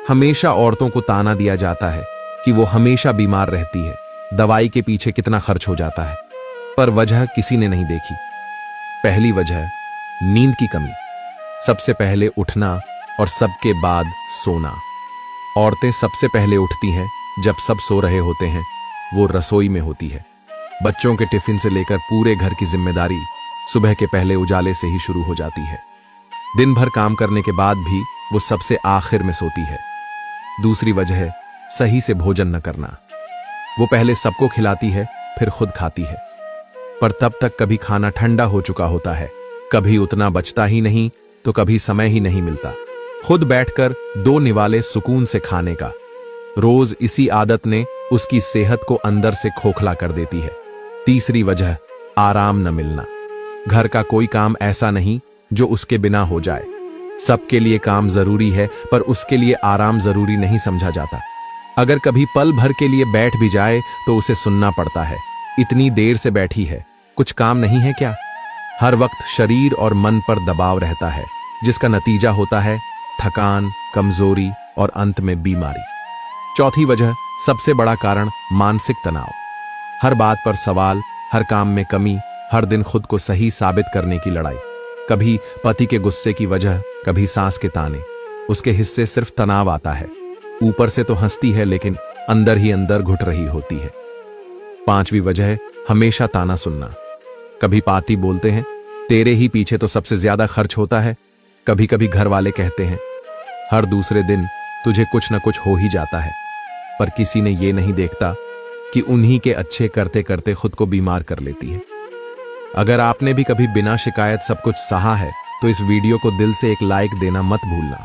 हमेशा औरतों को ताना दिया जाता है कि वो हमेशा बीमार रहती है, दवाई के पीछे कितना खर्च हो जाता है, पर वजह किसी ने नहीं देखी। पहली वजह, नींद की कमी। सबसे पहले उठना और सबके बाद सोना। औरतें सबसे पहले उठती हैं जब सब सो रहे होते हैं, वो रसोई में होती है। बच्चों के टिफिन से लेकर पूरे घर की जिम्मेदारी सुबह के पहले उजाले से ही शुरू हो जाती है। दिन भर काम करने के बाद भी वो सबसे आखिर में सोती है। दूसरी वजह है सही से भोजन न करना। वो पहले सबको खिलाती है, फिर खुद खाती है, पर तब तक कभी खाना ठंडा हो चुका होता है, कभी उतना बचता ही नहीं तो कभी समय ही नहीं मिलता खुद बैठकर 2 निवाले सुकून से खाने का। रोज इसी आदत ने उसकी सेहत को अंदर से खोखला कर देती है। तीसरी वजह, आराम न मिलना। घर का कोई काम ऐसा नहीं जो उसके बिना हो जाए। सबके लिए काम जरूरी है, पर उसके लिए आराम जरूरी नहीं समझा जाता। अगर कभी पल भर के लिए बैठ भी जाए तो उसे सुनना पड़ता है, इतनी देर से बैठी है, कुछ काम नहीं है क्या? हर वक्त शरीर और मन पर दबाव रहता है, जिसका नतीजा होता है थकान, कमजोरी और अंत में बीमारी। चौथी वजह, सबसे बड़ा कारण, मानसिक तनाव। हर बात पर सवाल, हर काम में कमी, हर दिन खुद को सही साबित करने की लड़ाई। कभी पति के गुस्से की वजह, कभी सांस के ताने। उसके हिस्से सिर्फ तनाव आता है। ऊपर से तो हंसती है लेकिन अंदर ही अंदर घुट रही होती है। पांचवी वजह, हमेशा ताना सुनना। कभी पाती बोलते हैं, तेरे ही पीछे तो सबसे ज्यादा खर्च होता है। कभी कभी घर वाले कहते हैं, हर दूसरे दिन तुझे कुछ न कुछ हो ही जाता है, पर किसी ने ये नहीं देखता कि उन्हीं के अच्छे करते करते खुद को बीमार कर लेती है। अगर आपने भी कभी बिना शिकायत सब कुछ सहा है तो इस वीडियो को दिल से एक लाइक देना मत भूलना।